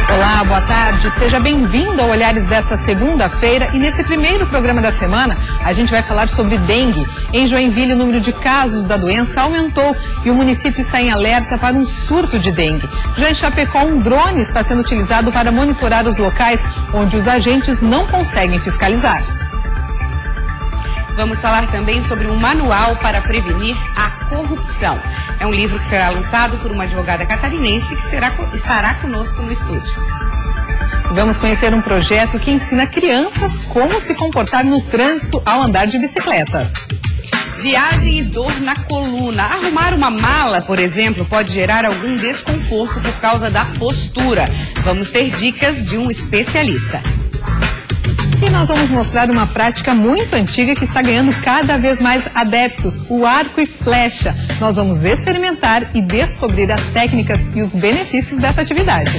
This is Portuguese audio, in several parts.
Olá, boa tarde. Seja bem-vindo ao Olhares desta segunda-feira e nesse primeiro programa da semana a gente vai falar sobre dengue. Em Joinville, o número de casos da doença aumentou e o município está em alerta para um surto de dengue. Já em Chapecó, um drone está sendo utilizado para monitorar os locais onde os agentes não conseguem fiscalizar. Vamos falar também sobre um manual para prevenir a corrupção. É um livro que será lançado por uma advogada catarinense que estará conosco no estúdio. Vamos conhecer um projeto que ensina crianças como se comportar no trânsito ao andar de bicicleta. Viagem e dor na coluna. Arrumar uma mala, por exemplo, pode gerar algum desconforto por causa da postura. Vamos ter dicas de um especialista. E nós vamos mostrar uma prática muito antiga que está ganhando cada vez mais adeptos, o arco e flecha. Nós vamos experimentar e descobrir as técnicas e os benefícios dessa atividade.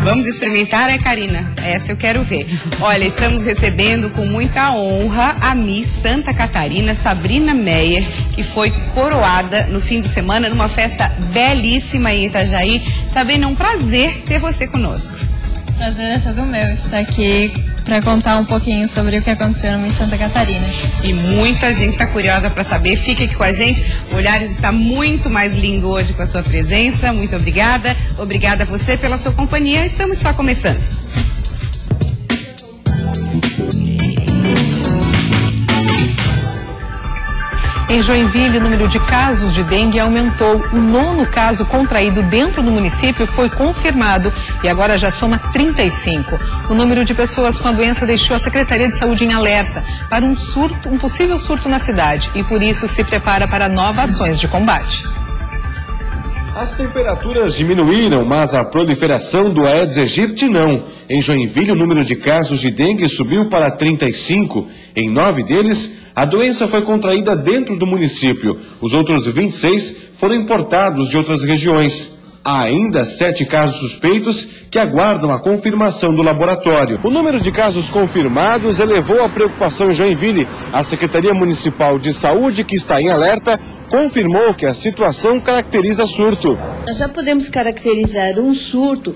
Vamos experimentar, Karina? Essa eu quero ver. Olha, estamos recebendo com muita honra a Miss Santa Catarina, Sabrina Meyer, que foi coroada no fim de semana numa festa belíssima em Itajaí. Sabrina, é um prazer ter você conosco. O prazer é todo meu estar aqui para contar um pouquinho sobre o que aconteceu no Miss Santa Catarina. E muita gente está curiosa para saber. Fique aqui com a gente. O Olhares está muito mais lindo hoje com a sua presença. Muito obrigada. Obrigada a você pela sua companhia. Estamos só começando. Em Joinville, o número de casos de dengue aumentou. O 9º caso contraído dentro do município foi confirmado e agora já soma 35. O número de pessoas com a doença deixou a Secretaria de Saúde em alerta para um possível surto na cidade e por isso se prepara para novas ações de combate. As temperaturas diminuíram, mas a proliferação do Aedes aegypti não. Em Joinville, o número de casos de dengue subiu para 35. Em 9 deles, a doença foi contraída dentro do município. Os outros 26 foram importados de outras regiões. Há ainda 7 casos suspeitos que aguardam a confirmação do laboratório. O número de casos confirmados elevou a preocupação em Joinville. A Secretaria Municipal de Saúde, que está em alerta, confirmou que a situação caracteriza surto. Nós já podemos caracterizar um surto,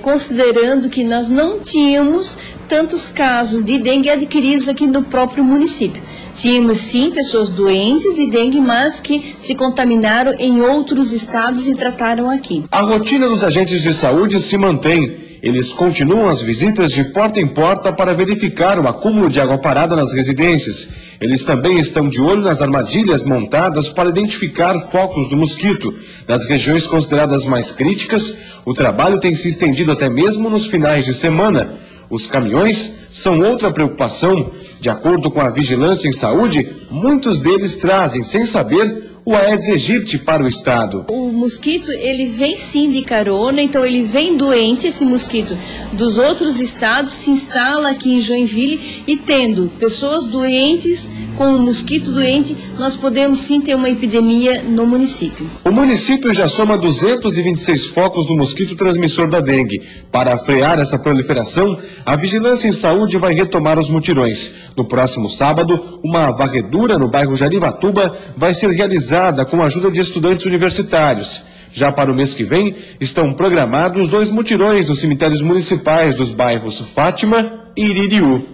considerando que nós não tínhamos tantos casos de dengue adquiridos aqui no próprio município. Tínhamos sim pessoas doentes de dengue, mas que se contaminaram em outros estados e trataram aqui. A rotina dos agentes de saúde se mantém. Eles continuam as visitas de porta em porta para verificar o acúmulo de água parada nas residências. Eles também estão de olho nas armadilhas montadas para identificar focos do mosquito. Nas regiões consideradas mais críticas, o trabalho tem se estendido até mesmo nos finais de semana. Os caminhões são outra preocupação. De acordo com a Vigilância em Saúde, muitos deles trazem, sem saber, o Aedes aegypti para o estado. O mosquito, ele vem sim de carona, então ele vem doente, esse mosquito dos outros estados, se instala aqui em Joinville e tendo pessoas doentes com o mosquito doente, nós podemos sim ter uma epidemia no município. O município já soma 226 focos do mosquito transmissor da dengue. Para frear essa proliferação, a Vigilância em Saúde vai retomar os mutirões. No próximo sábado, uma varredura no bairro Jarivatuba vai ser realizada com a ajuda de estudantes universitários. Já para o mês que vem, estão programados 2 mutirões nos cemitérios municipais dos bairros Fátima e Iririú.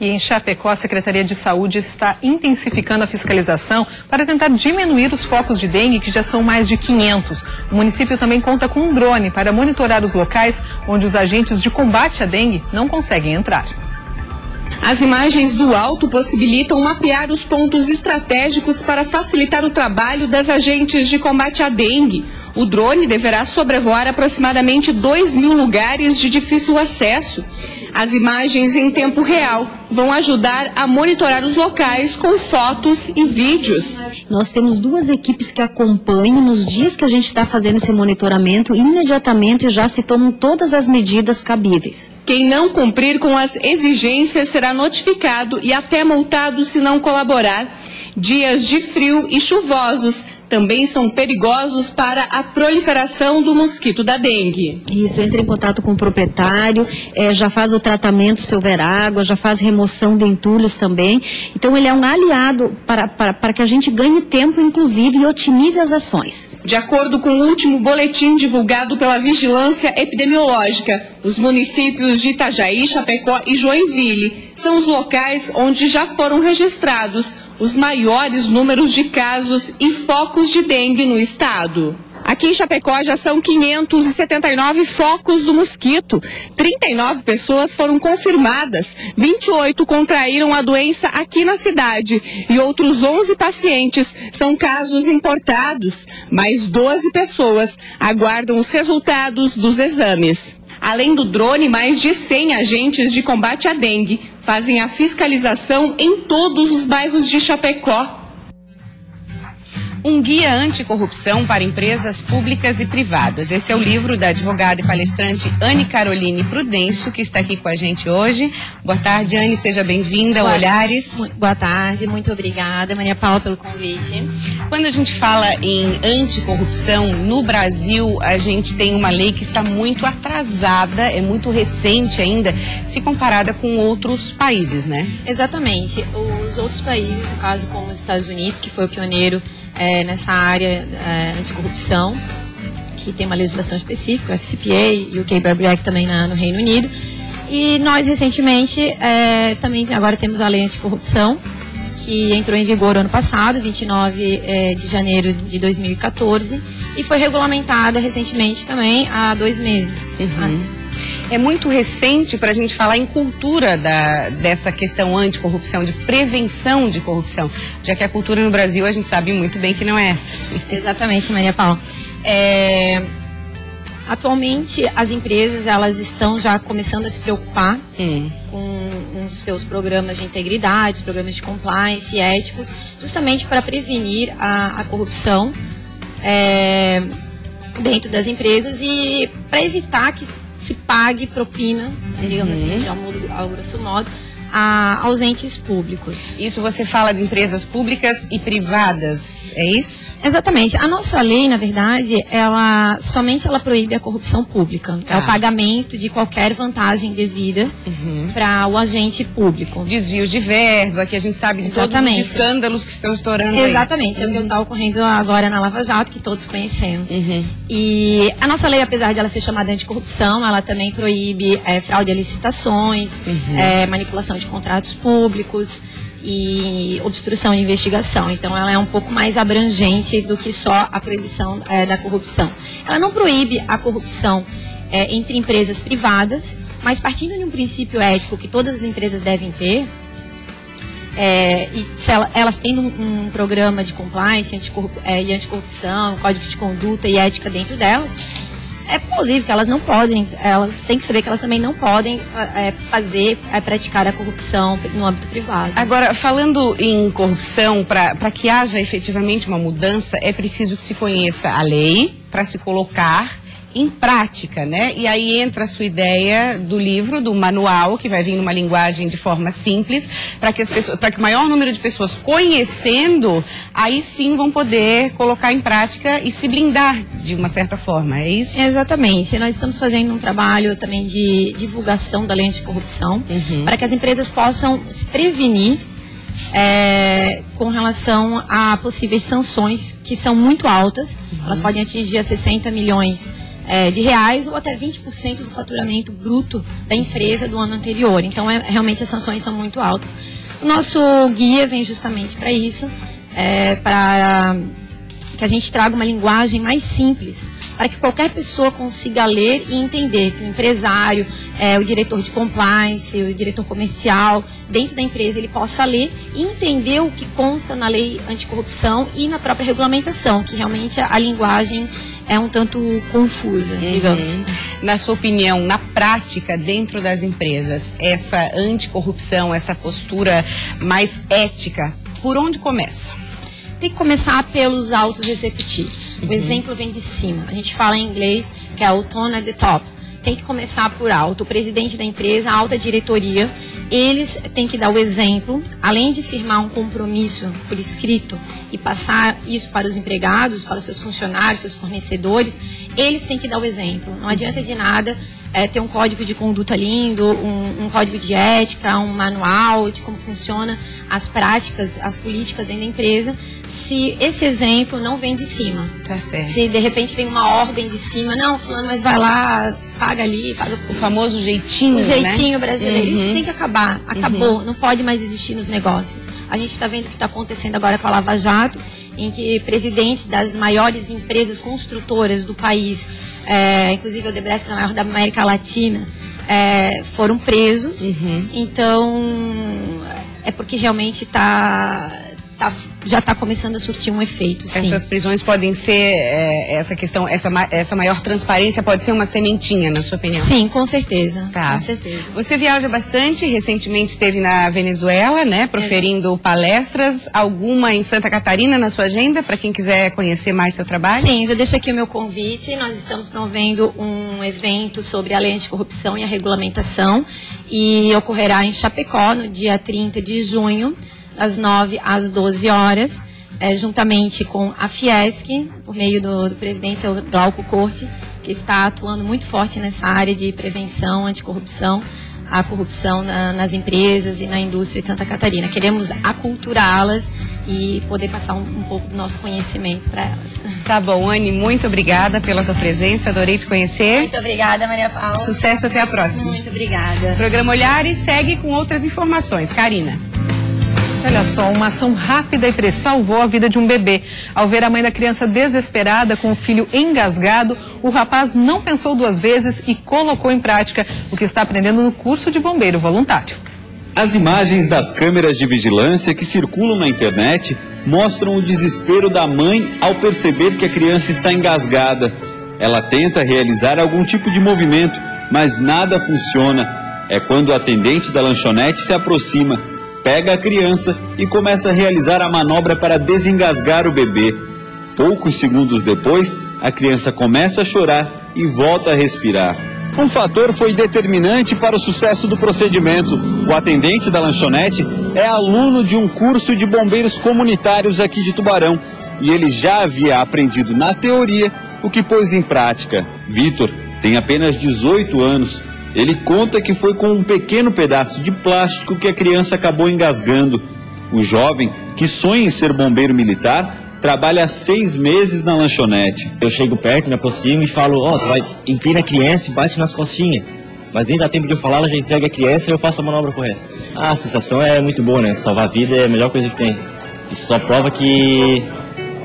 E em Chapecó, a Secretaria de Saúde está intensificando a fiscalização para tentar diminuir os focos de dengue, que já são mais de 500. O município também conta com um drone para monitorar os locais onde os agentes de combate à dengue não conseguem entrar. As imagens do alto possibilitam mapear os pontos estratégicos para facilitar o trabalho das agentes de combate à dengue. O drone deverá sobrevoar aproximadamente 2.000 lugares de difícil acesso. As imagens em tempo real vão ajudar a monitorar os locais com fotos e vídeos. Nós temos 2 equipes que acompanham. Nos dias que a gente está fazendo esse monitoramento, imediatamente já se tomam todas as medidas cabíveis. Quem não cumprir com as exigências será notificado e até multado se não colaborar. Dias de frio e chuvosos também são perigosos para a proliferação do mosquito da dengue. Isso, entra em contato com o proprietário, já faz o tratamento se houver água, já faz remoção de entulhos também. Então ele é um aliado para que a gente ganhe tempo, inclusive, e otimize as ações. De acordo com o último boletim divulgado pela Vigilância Epidemiológica, os municípios de Itajaí, Chapecó e Joinville são os locais onde já foram registrados os maiores números de casos e focos de dengue no estado. Aqui em Chapecó já são 579 focos do mosquito. 39 pessoas foram confirmadas, 28 contraíram a doença aqui na cidade e outros 11 pacientes são casos importados. Mais 12 pessoas aguardam os resultados dos exames. Além do drone, mais de 100 agentes de combate à dengue fazem a fiscalização em todos os bairros de Chapecó. Um guia anticorrupção para empresas públicas e privadas. Esse é o livro da advogada e palestrante Anne Caroline Prudêncio, que está aqui com a gente hoje. Boa tarde, Anne, seja bem-vinda ao Olhares. Boa tarde, muito obrigada, Maria Paula, pelo convite. Quando a gente fala em anticorrupção, no Brasil a gente tem uma lei que está muito atrasada, é muito recente ainda, se comparada com outros países, né? Exatamente. Os outros países, no caso como os Estados Unidos, que foi o pioneiro nessa área anticorrupção, que tem uma legislação específica, o FCPA e o UK Bribery Act também no Reino Unido. E nós, recentemente, também agora temos a lei anticorrupção, que entrou em vigor ano passado, 29 de janeiro de 2014, e foi regulamentada recentemente também há 2 meses. É muito recente para a gente falar em cultura dessa questão anticorrupção, de prevenção de corrupção, já que a cultura no Brasil a gente sabe muito bem que não é essa. Exatamente, Maria Paula. Atualmente as empresas elas estão já começando a se preocupar com os seus programas de integridade, os programas de compliance e éticos, justamente para prevenir a corrupção dentro das empresas e para evitar que se pague propina, digamos assim, ao grosso modo, aos entes públicos. Isso você fala de empresas públicas e privadas, é isso? Exatamente. A nossa lei, na verdade, somente ela proíbe a corrupção pública. É o pagamento de qualquer vantagem devida para o agente público. Desvios de verba, que a gente sabe de todos os escândalos que estão estourando aí. Exatamente. É o que está ocorrendo agora na Lava Jato, que todos conhecemos. E a nossa lei, apesar de ela ser chamada anticorrupção, ela também proíbe fraude a licitações, manipulação de contratos públicos e obstrução de investigação. Então ela é um pouco mais abrangente do que só a proibição da corrupção. Ela não proíbe a corrupção entre empresas privadas, mas partindo de um princípio ético que todas as empresas devem ter, e se elas tendo um programa de compliance e anticorrupção, código de conduta e ética dentro delas, é plausível que elas não podem, elas têm que saber que elas também não podem praticar a corrupção no âmbito privado. Agora, falando em corrupção, para que haja efetivamente uma mudança, é preciso que se conheça a lei para se colocar em prática, né? E aí entra a sua ideia do livro, do manual, que vai vir numa linguagem de forma simples, para que o maior número de pessoas conhecendo, aí sim vão poder colocar em prática e se blindar de uma certa forma, é isso? Exatamente. Nós estamos fazendo um trabalho também de divulgação da lei anticorrupção, para que as empresas possam se prevenir com relação a possíveis sanções que são muito altas. Elas podem atingir a 60 milhões de reais ou até 20% do faturamento bruto da empresa do ano anterior. Então, realmente as sanções são muito altas. O nosso guia vem justamente para isso, para que a gente traga uma linguagem mais simples, para que qualquer pessoa consiga ler e entender que o empresário, o diretor de compliance, o diretor comercial, dentro da empresa, ele possa ler e entender o que consta na lei anticorrupção e na própria regulamentação, que realmente a linguagem é um tanto confusa, digamos. Na sua opinião, na prática, dentro das empresas, essa anticorrupção, essa postura mais ética, por onde começa? Tem que começar pelos altos executivos. O exemplo vem de cima. A gente fala em inglês que é o tone at the top. Tem que começar por alto. O presidente da empresa, a alta diretoria, eles têm que dar o exemplo, além de firmar um compromisso por escrito e passar isso para os empregados, para os seus funcionários, seus fornecedores, eles têm que dar o exemplo. Não adianta de nada ter um código de conduta lindo, um código de ética, um manual de como funciona as práticas, as políticas dentro da empresa, se esse exemplo não vem de cima. Tá certo. Se de repente vem uma ordem de cima, não, fulano, mas vai lá, paga ali, paga... O famoso jeitinho, O jeitinho, né, brasileiro. Uhum. Isso tem que acabar. Acabou. Não pode mais existir nos negócios. A gente está vendo o que está acontecendo agora com a Lava Jato, em que presidentes das maiores empresas construtoras do país, inclusive a Odebrecht, que é a maior da América Latina, foram presos. Então, é porque realmente já está começando a surtir um efeito, sim. Essas prisões podem ser, essa questão, essa maior transparência pode ser uma sementinha, na sua opinião? Sim, com certeza. Tá. Com certeza. Você viaja bastante, recentemente esteve na Venezuela, né, proferindo palestras, alguma em Santa Catarina na sua agenda, para quem quiser conhecer mais seu trabalho? Sim, já deixo aqui o meu convite. Nós estamos promovendo um evento sobre a lei anticorrupção e a regulamentação, e ocorrerá em Chapecó, no dia 30 de junho, das 9 às 12 horas, juntamente com a Fiesc, por meio do presidente Glauco Corte, que está atuando muito forte nessa área de prevenção, anticorrupção, a corrupção nas empresas e na indústria de Santa Catarina. Queremos aculturá-las e poder passar um pouco do nosso conhecimento para elas. Tá bom, Anne, muito obrigada pela tua presença, adorei te conhecer. Muito obrigada, Maria Paula. Sucesso, até a próxima. Muito obrigada. O programa Olhares segue com outras informações. Karina. Olha só, uma ação rápida e precisa salvou a vida de um bebê. Ao ver a mãe da criança desesperada com o filho engasgado, o rapaz não pensou duas vezes e colocou em prática o que está aprendendo no curso de bombeiro voluntário. As imagens das câmeras de vigilância que circulam na internet mostram o desespero da mãe ao perceber que a criança está engasgada. Ela tenta realizar algum tipo de movimento, mas nada funciona. É quando o atendente da lanchonete se aproxima, pega a criança e começa a realizar a manobra para desengasgar o bebê. Poucos segundos depois, a criança começa a chorar e volta a respirar. Um fator foi determinante para o sucesso do procedimento. O atendente da lanchonete é aluno de um curso de bombeiros comunitários aqui de Tubarão e ele já havia aprendido na teoria o que pôs em prática. Vitor tem apenas 18 anos. Ele conta que foi com um pequeno pedaço de plástico que a criança acabou engasgando. O jovem, que sonha em ser bombeiro militar, trabalha há 6 meses na lanchonete. Eu chego perto, me aproximo e falo, inclina a criança e bate nas costinhas. Mas nem dá tempo de eu falar, ela já entrega a criança e eu faço a manobra correta. A sensação é muito boa, né? Salvar a vida é a melhor coisa que tem. Isso só prova que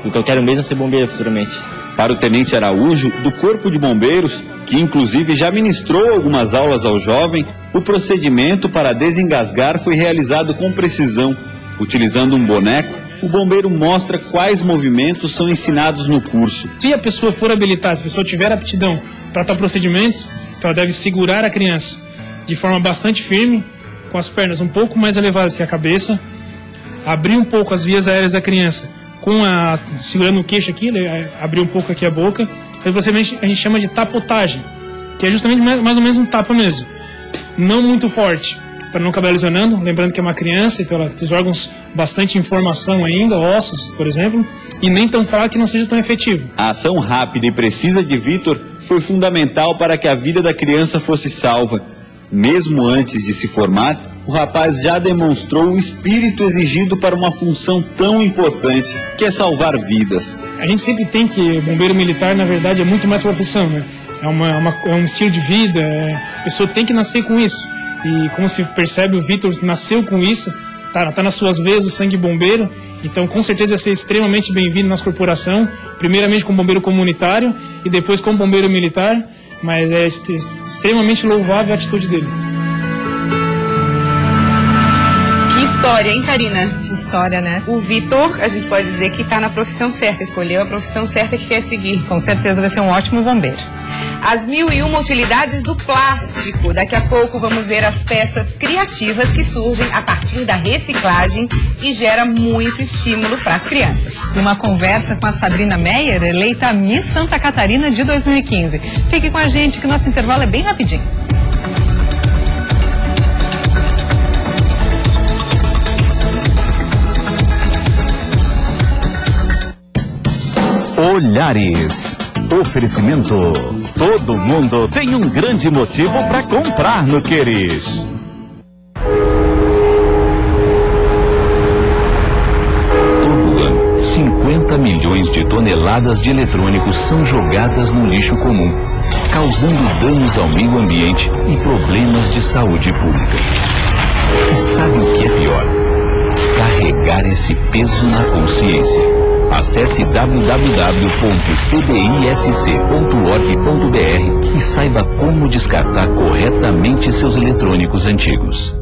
o que eu quero mesmo é ser bombeiro futuramente. Para o Tenente Araújo, do Corpo de Bombeiros, que inclusive já ministrou algumas aulas ao jovem, o procedimento para desengasgar foi realizado com precisão. Utilizando um boneco, o bombeiro mostra quais movimentos são ensinados no curso. Se a pessoa for habilitada, se a pessoa tiver aptidão para tal procedimento, então ela deve segurar a criança de forma bastante firme, com as pernas um pouco mais elevadas que a cabeça, abrir um pouco as vias aéreas da criança, segurando o queixo aqui, abrir um pouco aqui a boca. Esse procedimento a gente chama de tapotagem, que é justamente mais ou menos um tapa mesmo. Não muito forte, para não acabar lesionando. Lembrando que é uma criança, então ela tem os órgãos bastante informação ainda, ossos, por exemplo, e nem tão fraco que não seja tão efetivo. A ação rápida e precisa de Vitor foi fundamental para que a vida da criança fosse salva. Mesmo antes de se formar, o rapaz já demonstrou o espírito exigido para uma função tão importante, que é salvar vidas. A gente sempre tem que bombeiro militar, na verdade, é muito mais profissão, né? É um estilo de vida, a pessoa tem que nascer com isso. E como se percebe, o Vitor nasceu com isso, tá nas suas veias o sangue bombeiro, então com certeza vai ser extremamente bem-vindo na nossa corporação, primeiramente como bombeiro comunitário e depois como bombeiro militar, mas é extremamente louvável a atitude dele. Que história, hein, Karina? Que história, né? O Vitor, a gente pode dizer que está na profissão certa, escolheu a profissão certa que quer seguir. Com certeza vai ser um ótimo bombeiro. As 1001 utilidades do plástico. Daqui a pouco vamos ver as peças criativas que surgem a partir da reciclagem e gera muito estímulo para as crianças. Uma conversa com a Sabrina Meyer, eleita Miss Santa Catarina de 2015. Fique com a gente que nosso intervalo é bem rapidinho. Olhares. Oferecimento. Todo mundo tem um grande motivo para comprar no Queires. Todo ano, 50 milhões de toneladas de eletrônicos são jogadas no lixo comum, causando danos ao meio ambiente e problemas de saúde pública. E sabe o que é pior? Carregar esse peso na consciência. Acesse www.cdisc.org.br e saiba como descartar corretamente seus eletrônicos antigos.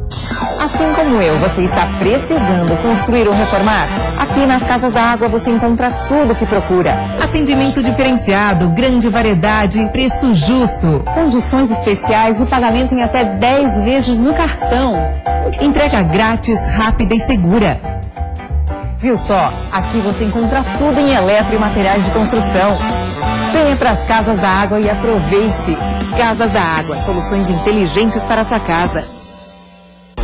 Assim como eu, você está precisando construir ou reformar? Aqui nas Casas da Água você encontra tudo o que procura. Atendimento diferenciado, grande variedade, preço justo, condições especiais e pagamento em até 10 vezes no cartão. Entrega grátis, rápida e segura. Viu só? Aqui você encontra tudo em eletro e materiais de construção. Venha para as Casas da Água e aproveite. Casas da Água, soluções inteligentes para a sua casa.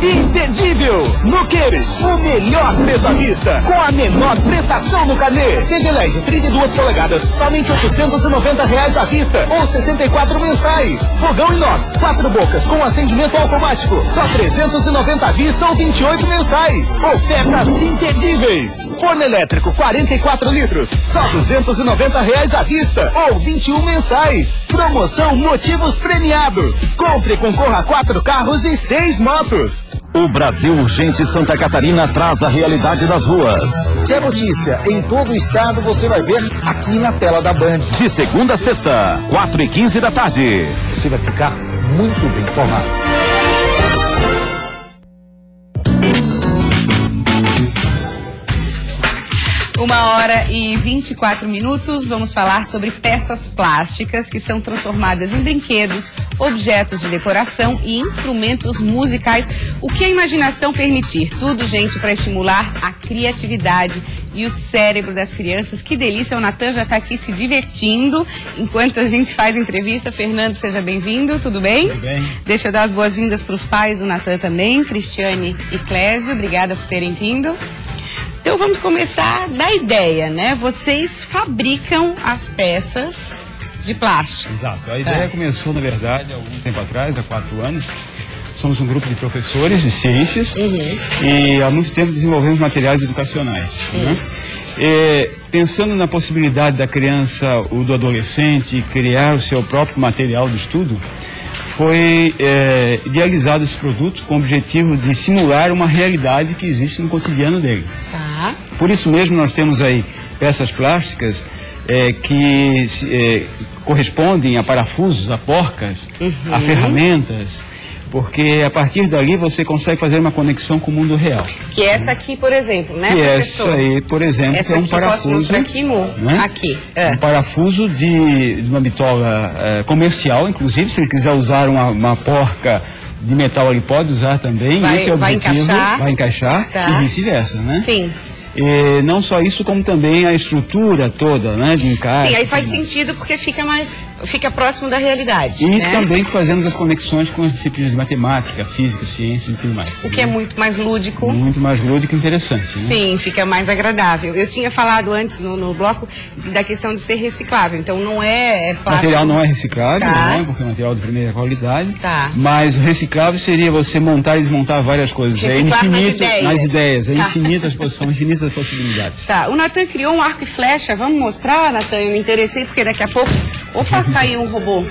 Imperdível! No Queires, o melhor preço à vista, com a menor prestação no carnê. TV LED 32 polegadas, somente R$ 890 à vista, ou 64 mensais. Fogão inox, 4 bocas, com acendimento automático, só R$ 390 à vista ou 28 mensais. Ofertas imperdíveis. Forno elétrico, 44 litros, só R$ 290 à vista, ou 21 mensais. Promoção Motivos Premiados. Compre e concorra a 4 carros e 6 motos. O Brasil Urgente Santa Catarina traz a realidade das ruas. Quer notícia? Em todo o estado você vai ver aqui na tela da Band. De segunda a sexta, 4h15 da tarde. Você vai ficar muito bem informado. Uma hora e 24 minutos, vamos falar sobre peças plásticas que são transformadas em brinquedos, objetos de decoração e instrumentos musicais. O que a imaginação permitir. Tudo, gente, para estimular a criatividade e o cérebro das crianças. Que delícia, o Natan já está aqui se divertindo enquanto a gente faz entrevista. Fernando, seja bem-vindo, tudo bem? Tudo bem. Deixa eu dar as boas-vindas para os pais do Natan também, Cristiane e Clésio, obrigada por terem vindo. Então vamos começar da ideia, né? Vocês fabricam as peças de plástico. Exato. A ideia começou, na verdade, há algum tempo atrás, há 4 anos. Somos um grupo de professores de ciências e há muito tempo desenvolvemos materiais educacionais. Né? Pensando na possibilidade da criança ou do adolescente criar o seu próprio material de estudo, foi idealizado esse produto com o objetivo de simular uma realidade que existe no cotidiano dele. Tá. Por isso mesmo nós temos aí peças plásticas que correspondem a parafusos, a porcas, a ferramentas, porque a partir dali você consegue fazer uma conexão com o mundo real. Que é essa aqui, por exemplo, né, que professor? Essa aí, por exemplo, essa é um aqui parafuso. Posso mostrar aqui, né? Aqui. Um parafuso de uma bitola comercial, inclusive, se ele quiser usar uma porca de metal, ele pode usar também. Esse é o objetivo. Vai encaixar tá. E vice-versa, né? Sim. E não só isso, como também a estrutura toda, né, de encaixe. Sim, aí faz sentido porque fica próximo da realidade. E né? também fazemos as conexões com as disciplinas de matemática, física, ciência e tudo mais. O que é muito mais lúdico. Muito mais lúdico e interessante. Né? Sim, fica mais agradável. Eu tinha falado antes no bloco da questão de ser reciclável, então não é plástico. O material não é reciclável, tá. Né, porque é material de primeira qualidade. Tá. Mas o reciclável seria você montar e desmontar várias coisas. Reciclar é infinito nas ideias. É tá. infinita as posições, infinitas as possibilidades. Tá, o Natan criou um arco e flecha. Vamos mostrar, Natan? Eu me interessei porque daqui a pouco... Opa, caiu um robô.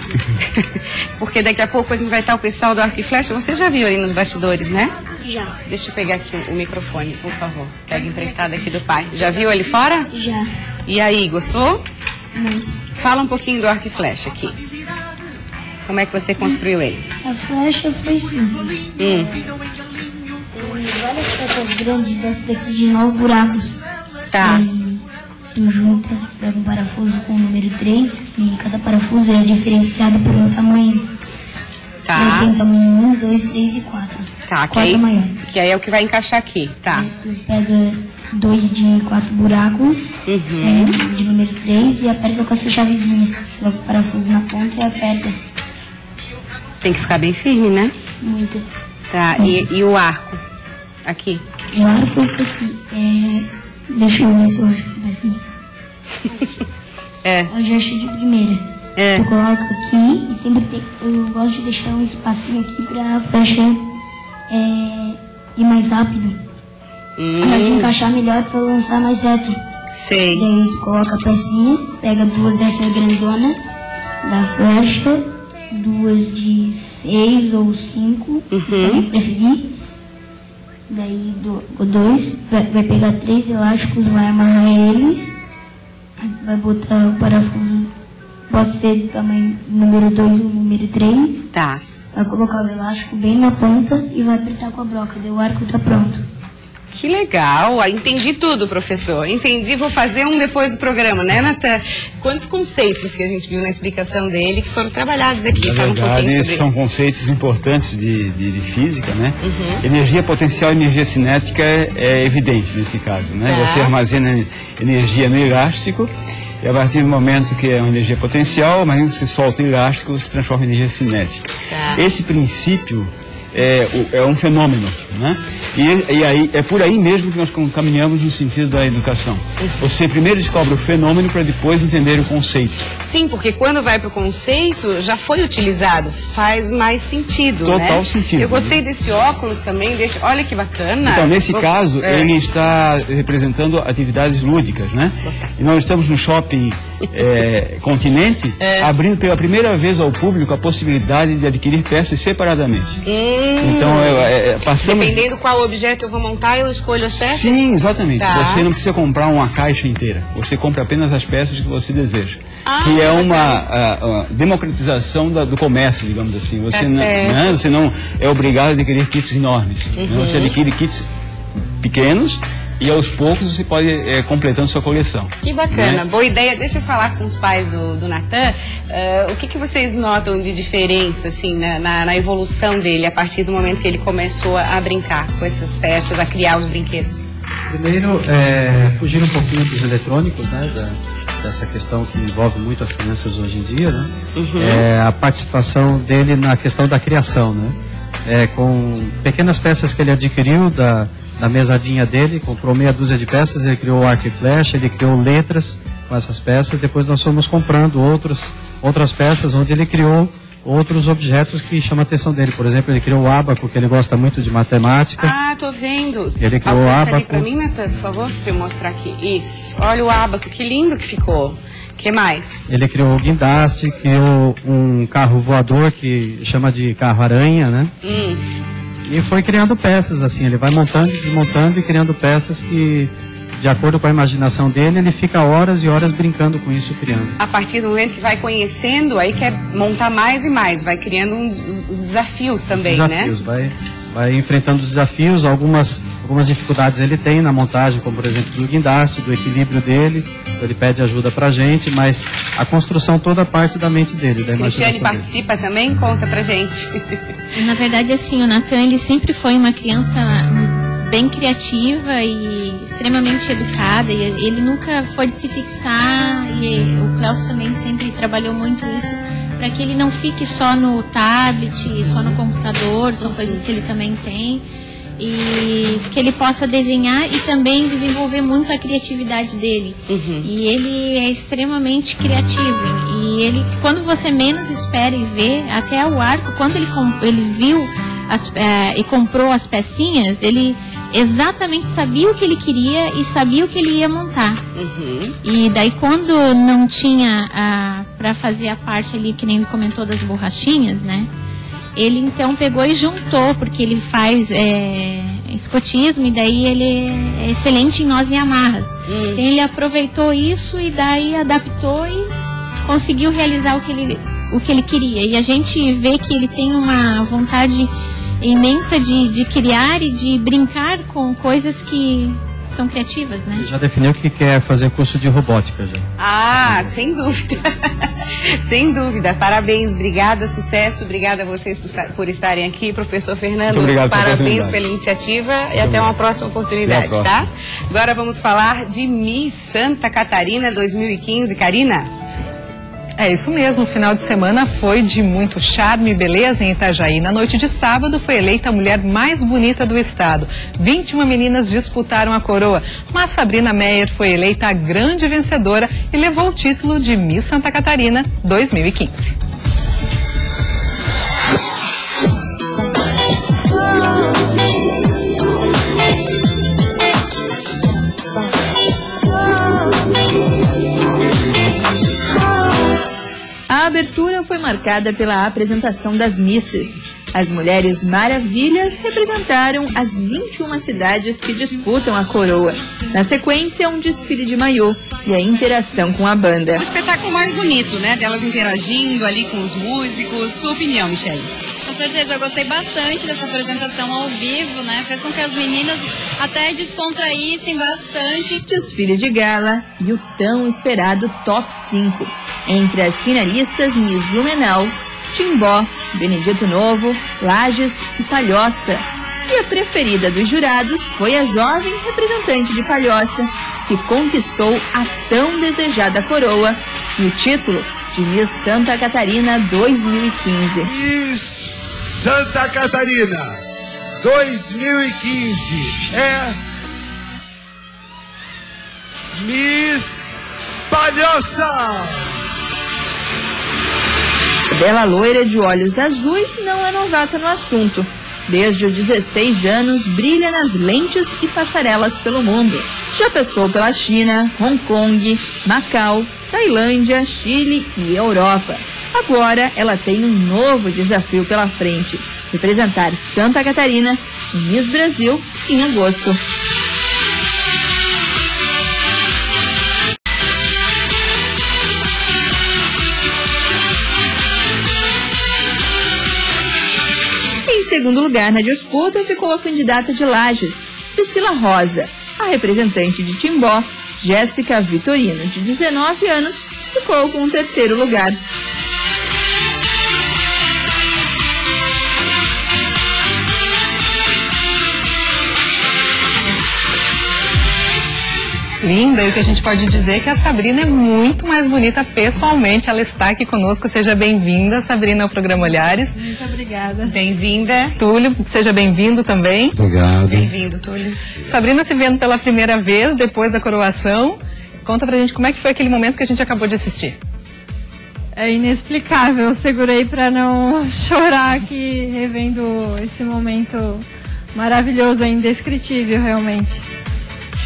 Porque daqui a pouco a gente vai estar o pessoal do arco e flecha. Você já viu aí nos bastidores, né? Já. Deixa eu pegar aqui o microfone, por favor. Pega emprestado aqui do pai. Já viu ali fora? Já. E aí, gostou? Muito. Fala um pouquinho do arco e flecha aqui. Como é que você construiu ele? A flecha foi simples. Tem várias peças grandes dessa daqui de 9 buracos. Tá. Se junta, pega um parafuso com o número 3 e cada parafuso é diferenciado por um tamanho. Tá. Tem tamanho 1, 2, 3 e 4. Tá, que aí, maior. Que aí é o que vai encaixar aqui, tá. Tu pega 2 de 4 buracos, de número 3 e aperta com essa chavezinha. Joga o parafuso na ponta e aperta. Tem que ficar bem firme, né? Muito. Tá, e o arco? Aqui. O arco aqui, deixa eu ver se eu acho assim. eu já achei de primeira. Eu coloco aqui e sempre eu gosto de deixar um espacinho aqui pra flecha ir mais rápido. Pra te encaixar melhor pra lançar mais reto. Sei. Daí tu coloca a pecinha, pega 2 dessas grandona da flecha, 2 de 6 ou 5, também preferir. Daí 2, vai pegar 3 elásticos, vai amarrar eles, vai botar o parafuso, pode ser do tamanho número 2 ou número 3. Tá. Vai colocar o elástico bem na ponta e vai apertar com a broca, daí o arco tá pronto. Que legal, entendi tudo, professor. Entendi, vou fazer um depois do programa, né, Natan? Quantos conceitos que a gente viu na explicação dele que foram trabalhados aqui? Na verdade, são conceitos importantes de física, né? Energia potencial e energia cinética é evidente nesse caso, né? Você armazena energia no elástico e a partir do momento que é uma energia potencial, mas você solta o elástico, você transforma em energia cinética. Esse princípio é um fenômeno, né? E aí, é por aí mesmo que nós caminhamos no sentido da educação. Você primeiro descobre o fenômeno para depois entender o conceito. Sim, porque quando vai para o conceito, já foi utilizado, faz mais sentido, Total sentido. Eu gostei desse óculos também, olha que bacana. Então, nesse caso, ele está representando atividades lúdicas, né? E nós estamos no shopping Continente, abrindo pela primeira vez ao público a possibilidade de adquirir peças separadamente. Então, passamos... Dependendo qual objeto eu vou montar, eu escolho as peças? Sim, exatamente. Você não precisa comprar uma caixa inteira. Você compra apenas as peças que você deseja. Que é uma democratização do comércio, digamos assim. Você não é obrigado a adquirir kits enormes. Você adquire kits pequenos e aos poucos você pode ir completando sua coleção. Que bacana, boa ideia. Deixa eu falar com os pais do Natan. O que vocês notam de diferença assim, na evolução dele a partir do momento que ele começou a brincar com essas peças, a criar os brinquedos? Primeiro, fugir um pouquinho dos eletrônicos, né, dessa questão que envolve muito as crianças hoje em dia, né? A participação dele na questão da criação, né? Com pequenas peças que ele adquiriu da mesadinha dele, comprou meia dúzia de peças, ele criou arco e flecha, ele criou letras com essas peças, depois nós fomos comprando outras peças onde ele criou outros objetos que chamam a atenção dele. Por exemplo, ele criou o ábaco, que ele gosta muito de matemática. Ah, tô vendo. Ele criou o ábaco. Pra mim, Natan, por favor, pra eu mostrar aqui. Isso, olha o ábaco, que lindo que ficou. O que mais? Ele criou o guindaste, criou um carro voador que chama de carro-aranha, né? E foi criando peças, assim, ele vai montando, desmontando e criando peças que, de acordo com a imaginação dele, ele fica horas e horas brincando com isso, criando. A partir do momento que vai conhecendo, aí quer montar mais e mais, vai criando os desafios também, desafios, né? Vai enfrentando os desafios, algumas dificuldades ele tem na montagem, como por exemplo do guindaste, do equilíbrio dele, ele pede ajuda pra gente, mas a construção toda parte da mente dele, da imaginação Cristiane participa dele. Também? Conta pra gente. Na verdade, assim, o Natan, ele sempre foi uma criança bem criativa e extremamente educada, e ele nunca foi de se fixar, e o Cláudio também sempre trabalhou muito isso, para que ele não fique só no tablet, só no computador, são coisas que ele também tem, e que ele possa desenhar e também desenvolver muito a criatividade dele. E ele é extremamente criativo, e ele, quando você menos espera e vê, até o arco, quando ele viu e comprou as pecinhas, ele exatamente sabia o que ele queria e sabia o que ele ia montar. E daí quando não tinha para fazer a parte ali, que nem ele comentou, das borrachinhas, né? Ele então pegou e juntou, porque ele faz escotismo e daí ele é excelente em nós e amarras. Então ele aproveitou isso e daí adaptou e conseguiu realizar o que ele queria. E a gente vê que ele tem uma vontade imensa de criar e de brincar com coisas que são criativas, né? Ele já definiu que quer fazer curso de robótica já. Ah, sem dúvida. Sem dúvida. Parabéns, obrigada, sucesso, obrigada a vocês por estarem aqui. Professor Fernando, muito obrigado, parabéns pela iniciativa e até uma próxima oportunidade, tá? Agora vamos falar de Miss Santa Catarina 2015. Karina? É isso mesmo, o final de semana foi de muito charme e beleza em Itajaí. Na noite de sábado foi eleita a mulher mais bonita do estado. 21 meninas disputaram a coroa, mas Sabrina Meyer foi eleita a grande vencedora e levou o título de Miss Santa Catarina 2015. A abertura foi marcada pela apresentação das misses. As Mulheres Maravilhas representaram as 21 cidades que disputam a coroa. Na sequência, um desfile de maiô e a interação com a banda. O espetáculo mais bonito, né? Delas interagindo ali com os músicos. Sua opinião, Michele? Com certeza, eu gostei bastante dessa apresentação ao vivo, né? Fez com que as meninas até descontraíssem bastante. Desfile de gala e o tão esperado Top 5. Entre as finalistas, Miss Blumenau, Timbó, Benedito Novo, Lages e Palhoça. E a preferida dos jurados foi a jovem representante de Palhoça, que conquistou a tão desejada coroa e o título de Miss Santa Catarina 2015. Miss Santa Catarina 2015 é Miss Palhoça. Bela loira de olhos azuis não é novata no assunto. Desde os 16 anos, brilha nas lentes e passarelas pelo mundo. Já passou pela China, Hong Kong, Macau, Tailândia, Chile e Europa. Agora ela tem um novo desafio pela frente: representar Santa Catarina no Miss Brasil em agosto. Em segundo lugar na disputa ficou a candidata de Lages, Priscila Rosa. A representante de Timbó, Jéssica Vitorino, de 19 anos, ficou com o terceiro lugar. Linda, e o que a gente pode dizer é que a Sabrina é muito mais bonita pessoalmente. Ela está aqui conosco. Seja bem-vinda, Sabrina, ao programa Olhares. Muito obrigada. Bem-vinda. Túlio, seja bem-vindo também. Obrigado. Bem-vindo, Túlio. Sabrina se vendo pela primeira vez depois da coroação. Conta pra gente como é que foi aquele momento que a gente acabou de assistir. É inexplicável. Eu segurei pra não chorar aqui, revendo esse momento maravilhoso, indescritível, realmente.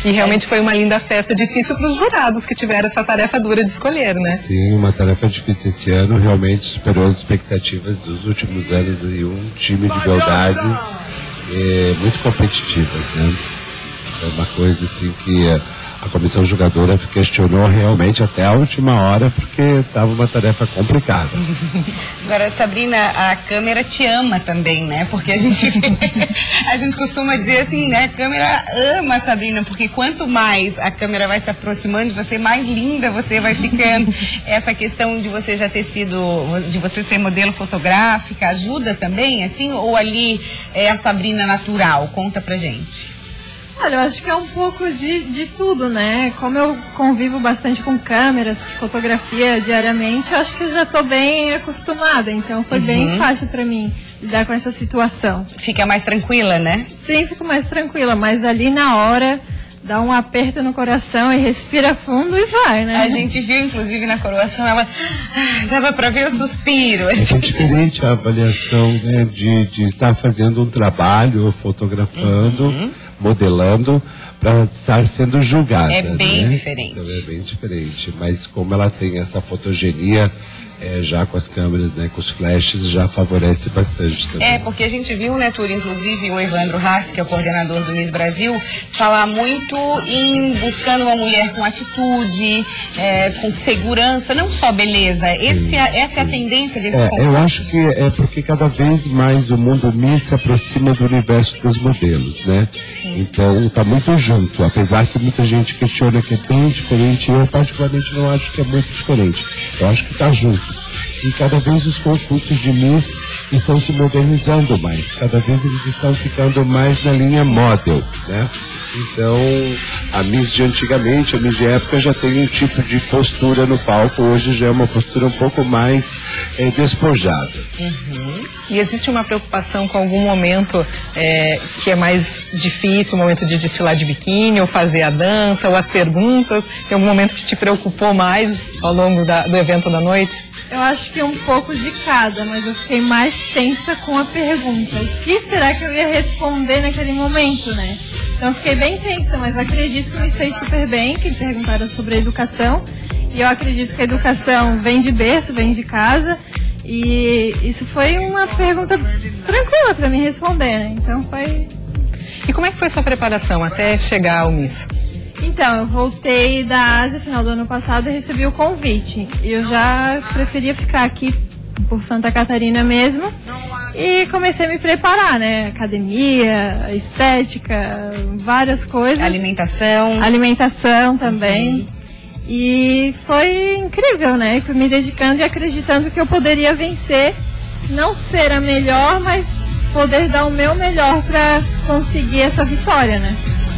E realmente foi uma linda festa, difícil para os jurados que tiveram essa tarefa dura de escolher, né? Sim, uma tarefa difícil esse ano, realmente superou as expectativas dos últimos anos e um time de beldades muito competitivas, né? É uma coisa assim que a comissão julgadora questionou realmente até a última hora, porque estava uma tarefa complicada. Agora, Sabrina, a câmera te ama também, né? Porque a gente costuma dizer assim, né? A câmera ama a Sabrina, porque quanto mais a câmera vai se aproximando de você, mais linda você vai ficando. Essa questão de você já ter sido, de você ser modelo fotográfica, ajuda também, assim? Ou ali é a Sabrina natural? Conta pra gente. Olha, eu acho que é um pouco de tudo, né? Como eu convivo bastante com câmeras, fotografia diariamente, eu acho que eu já estou bem acostumada, então foi bem fácil para mim lidar com essa situação. Fica mais tranquila, né? Sim, fico mais tranquila, mas ali na hora dá um aperto no coração e respira fundo e vai, né? A gente viu, inclusive, na coroação, ela dava para ver o suspiro. É diferente a avaliação, né, de estar fazendo um trabalho, fotografando, modelando, para estar sendo julgada. É bem né? diferente. Então é bem diferente, mas como ela tem essa fotogenia, já com as câmeras, né, com os flashes, já favorece bastante também. Porque a gente viu, né, Túlio, inclusive o Evandro Haas, que é o coordenador do Miss Brasil, falar muito em buscando uma mulher com atitude, com segurança, não só beleza. Essa é a tendência desse concurso. Eu acho que é porque cada vez mais o mundo Miss se aproxima do universo dos modelos, né? Então está muito junto, apesar que muita gente questiona que é bem diferente, eu particularmente não acho que é muito diferente. Eu acho que está junto. E cada vez os concursos de Miss estão se modernizando mais. Cada vez eles estão ficando mais na linha model, né? Então, A Miss de antigamente, a Miss de época já tem um tipo de postura no palco, hoje já é uma postura um pouco mais despojada. E existe uma preocupação com algum momento que é mais difícil, o momento de desfilar de biquíni, ou fazer a dança, ou as perguntas? Tem algum momento que te preocupou mais ao longo do evento da noite? Eu acho que um pouco de cada, mas eu fiquei mais tensa com a pergunta. O que será que eu ia responder naquele momento, né? Então eu fiquei bem tensa, mas acredito que eu me sei super bem, que perguntaram sobre a educação. E eu acredito que a educação vem de berço, vem de casa. E isso foi uma pergunta tranquila para mim responder, né? Então foi... E como é que foi sua preparação até chegar ao Miss? Então, eu voltei da Ásia final do ano passado e recebi o convite. Eu já preferia ficar aqui por Santa Catarina mesmo e comecei a me preparar, né? Academia, estética, várias coisas. Alimentação também. E foi incrível, né? E fui me dedicando e acreditando que eu poderia vencer, não ser a melhor, mas poder dar o meu melhor para conseguir essa vitória, né?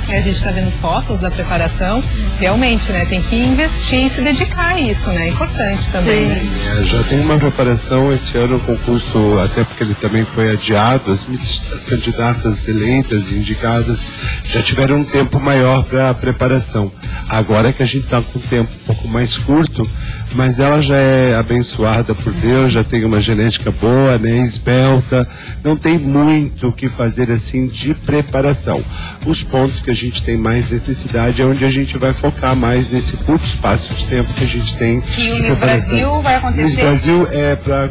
A gente está vendo fotos da preparação, realmente, né? Tem que investir e se dedicar a isso, né? É importante também, né? Já tem uma preparação esse ano, o concurso, até porque ele também foi adiado, as candidatas eleitas e indicadas já tiveram um tempo maior para a preparação. Agora que a gente está com um tempo um pouco mais curto, mas ela já é abençoada por Deus, já tem uma genética boa, né? Esbelta, não tem muito o que fazer assim de preparação. Os pontos que a gente tem mais necessidade é onde a gente vai focar mais nesse curto espaço de tempo que a gente tem. Que o Miss Brasil vai acontecer? O Miss Brasil é para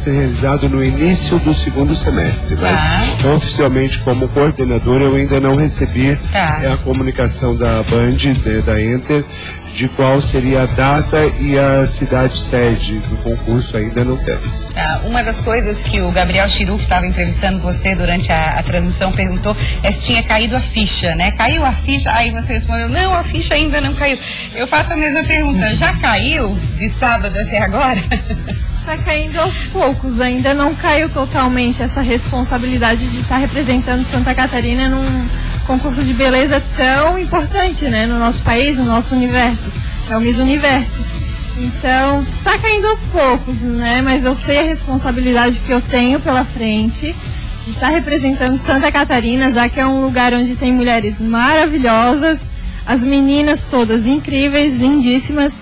ser realizado no início do segundo semestre. Né? Então, oficialmente, como coordenador, eu ainda não recebi a comunicação da Band, da Enter, de qual seria a data e a cidade sede do concurso, ainda não temos. Uma das coisas que o Gabriel Chiru, que estava entrevistando você durante a transmissão, perguntou é se tinha caído a ficha, né? Caiu a ficha? Aí você respondeu, não, a ficha ainda não caiu. Eu faço a mesma pergunta, já caiu de sábado até agora? Está caindo aos poucos, ainda não caiu totalmente essa responsabilidade de estar representando Santa Catarina num concurso de beleza tão importante, né, no nosso país, no nosso universo, é o Miss Universo. Então, tá caindo aos poucos, né, mas eu sei a responsabilidade que eu tenho pela frente de estar representando Santa Catarina, já que é um lugar onde tem mulheres maravilhosas, as meninas todas incríveis, lindíssimas.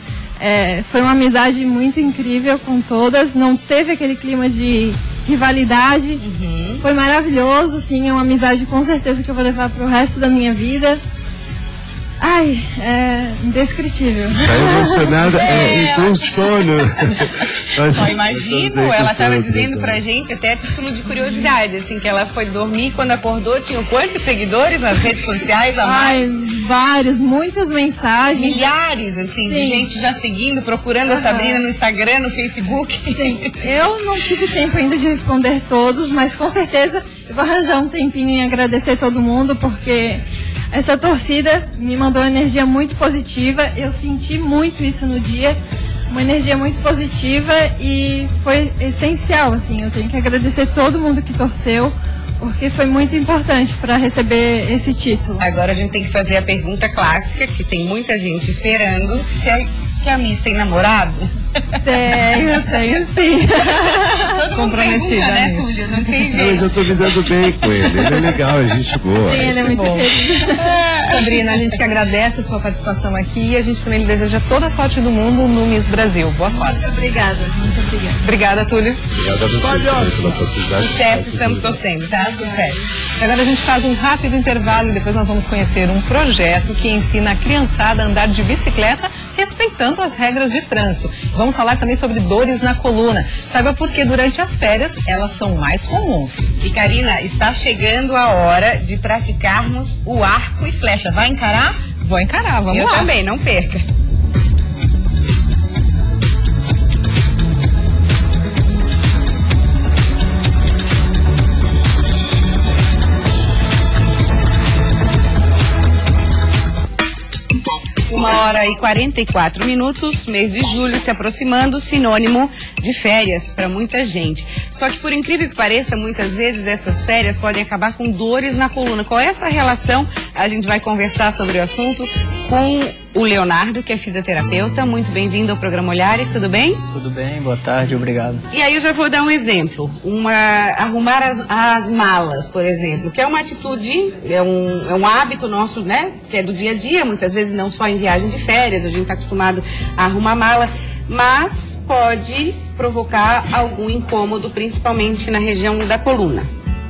Foi uma amizade muito incrível com todas, não teve aquele clima de rivalidade, foi maravilhoso, sim, é uma amizade com certeza que eu vou levar pro resto da minha vida. Ai, é indescritível. Tá emocionada e com sono. Só imagino, ela estava dizendo pra gente, até a título de curiosidade, assim, que ela foi dormir, quando acordou, tinha quantos seguidores nas redes sociais? Vários, muitas mensagens. Milhares, assim, de gente já seguindo, procurando a Sabrina no Instagram, no Facebook. Sim, eu não tive tempo ainda de responder todos, mas com certeza eu vou arranjar um tempinho em agradecer todo mundo, porque essa torcida me mandou uma energia muito positiva, eu senti muito isso no dia, uma energia muito positiva e foi essencial, assim, eu tenho que agradecer todo mundo que torceu, porque foi muito importante para receber esse título. Agora a gente tem que fazer a pergunta clássica, que tem muita gente esperando, se a Miss tem namorado? Tenho sim. Todo mundo pergunta, né, Túlio? Não tem jeito. Mas eu tô me dando bem com ele é legal, é gente boa. Sim, ele é muito bom. Sabrina, a gente que agradece a sua participação aqui e a gente também lhe deseja toda a sorte do mundo no Miss Brasil. Boa sorte. Muito obrigada. Obrigada, Túlio. Obrigada a você pela oportunidade. Sucesso, estamos torcendo, tá? Sucesso. Agora a gente faz um rápido intervalo e depois nós vamos conhecer um projeto que ensina a criançada a andar de bicicleta respeitando as regras de trânsito. Vamos falar também sobre dores na coluna. Saiba por que durante as férias elas são mais comuns. E Karina, está chegando a hora de praticarmos o arco e flecha. Vai encarar? Vou encarar, vamos lá. Eu também, não perca. Uma 8h44, mês de julho se aproximando, sinônimo de férias para muita gente. Só que, por incrível que pareça, muitas vezes essas férias podem acabar com dores na coluna. Qual é essa relação? A gente vai conversar sobre o assunto com o Leonardo, que é fisioterapeuta. Muito bem-vindo ao programa Olhares, tudo bem? Tudo bem, boa tarde, obrigado. E aí eu já vou dar um exemplo. Arrumar as malas, por exemplo, que é uma atitude, é um hábito nosso, né? Que é do dia a dia, muitas vezes não só em viagem de férias, a gente está acostumado a arrumar mala, mas pode provocar algum incômodo, principalmente na região da coluna.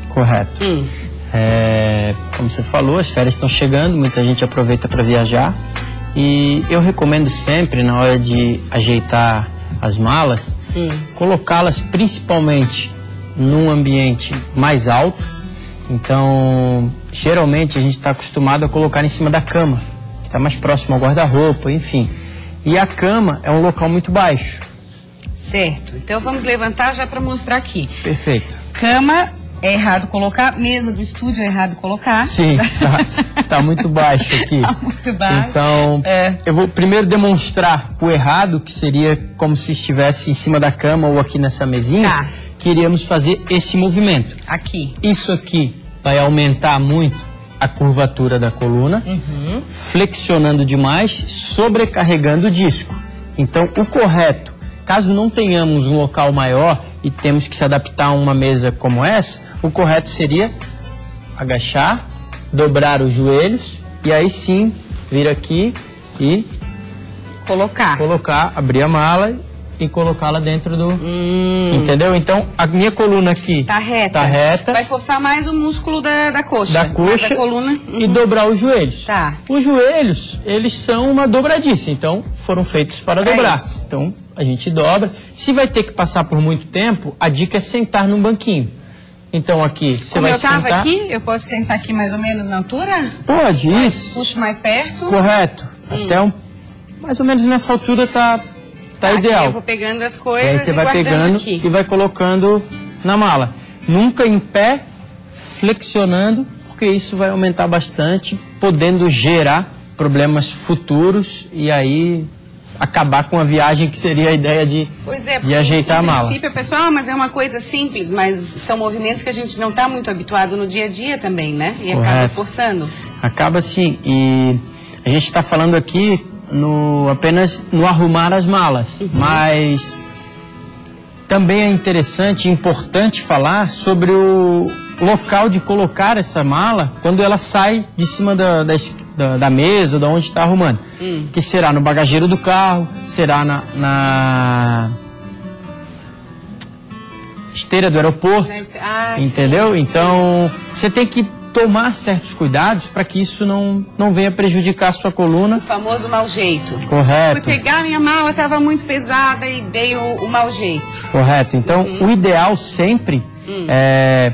Correto. Como você falou, as férias estão chegando, muita gente aproveita para viajar. E eu recomendo sempre, na hora de ajeitar as malas, colocá-las principalmente num ambiente mais alto. Então, geralmente a gente está acostumado a colocar em cima da cama, que está mais próximo ao guarda-roupa, enfim. E a cama é um local muito baixo. Certo. Então vamos levantar já para mostrar aqui. Perfeito. Cama é errado colocar, mesa do estúdio é errado colocar. Sim, tá muito baixo aqui. Tá muito baixo. Então, eu vou primeiro demonstrar o errado, que seria como se estivesse em cima da cama ou aqui nessa mesinha. Tá. Queríamos fazer esse movimento. Aqui. Isso aqui vai aumentar muito a curvatura da coluna, flexionando demais, sobrecarregando o disco. Então, o correto, caso não tenhamos um local maior e temos que se adaptar a uma mesa como essa, o correto seria agachar, dobrar os joelhos e aí sim vir aqui e colocar, abrir a mala e colocá-la dentro do... Entendeu? Então, a minha coluna aqui tá reta. Vai forçar mais o músculo da coxa. Da coxa da coluna. E dobrar os joelhos. Tá. Os joelhos, eles são uma dobradiça, então foram feitos para dobrar. Isso. Então, a gente dobra. Se vai ter que passar por muito tempo, a dica é sentar num banquinho. Então, aqui, você vai sentar... Como eu tava aqui, eu posso sentar aqui mais ou menos na altura? Pode, isso. Puxo mais perto? Correto. Até mais ou menos nessa altura tá ideal. Aqui eu vou pegando as coisas aí você vai pegando aqui. E vai colocando na mala. Nunca em pé, flexionando, porque isso vai aumentar bastante, podendo gerar problemas futuros e aí acabar com a viagem, que seria a ideia de ajeitar a mala. No princípio, pessoal, mas é uma coisa simples, mas são movimentos que a gente não está muito habituado no dia a dia também, né? E acaba forçando. Acaba sim. E a gente está falando aqui apenas no arrumar as malas, mas também é interessante e importante falar sobre o local de colocar essa mala quando ela sai de cima da mesa, de onde está arrumando. Que será no bagageiro do carro, será na esteira do aeroporto, entendeu? Sim, então, você tem que tomar certos cuidados para que isso não venha prejudicar a sua coluna. O famoso mau jeito. Correto. Fui pegar minha mala, estava muito pesada e dei o mau jeito. Correto. Então, o ideal sempre é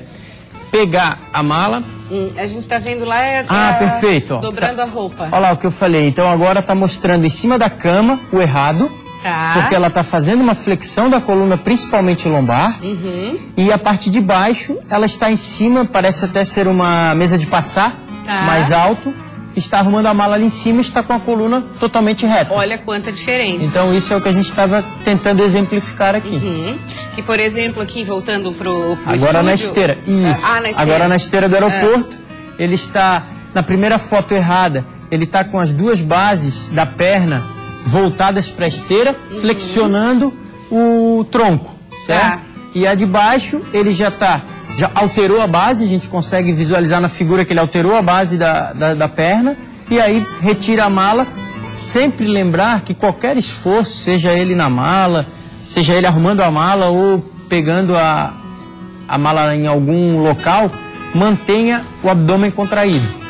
pegar a mala... A gente está vendo lá, perfeito. Dobrando a roupa. Olha lá o que eu falei. Então, agora está mostrando em cima da cama o errado. Porque ela está fazendo uma flexão da coluna, principalmente lombar. E a parte de baixo, ela está em cima, parece até ser uma mesa de passar, mais alto. Está arrumando a mala ali em cima e está com a coluna totalmente reta. Olha quanta diferença. Então isso é o que a gente estava tentando exemplificar aqui. E por exemplo, aqui voltando pro agora estúdio, na esteira. Isso. Na esteira. Agora na esteira do aeroporto, ele está, na primeira foto errada, ele está com as duas bases da perna voltadas para a esteira, flexionando o tronco, certo? E a de baixo, ele já alterou a base, a gente consegue visualizar na figura que ele alterou a base da perna, e aí retira a mala. Sempre lembrar que qualquer esforço, seja ele na mala, seja ele arrumando a mala ou pegando a mala em algum local, mantenha o abdômen contraído.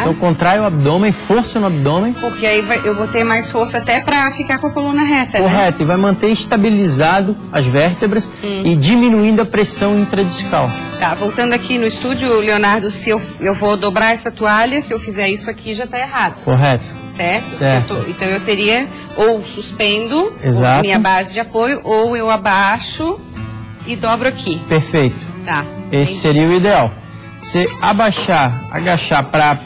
Então contrai o abdômen, força no abdômen. Porque aí eu vou ter mais força até para ficar com a coluna reta, Correto, né? E vai manter estabilizado as vértebras e diminuindo a pressão intradiscal. Tá, voltando aqui no estúdio, Leonardo, se eu vou dobrar essa toalha, se eu fizer isso aqui já está errado. Correto. Certo? Certo. Então eu teria ou suspendo a minha base de apoio, ou eu abaixo e dobro aqui. Perfeito. Tá. Esse seria o ideal. Você agachar para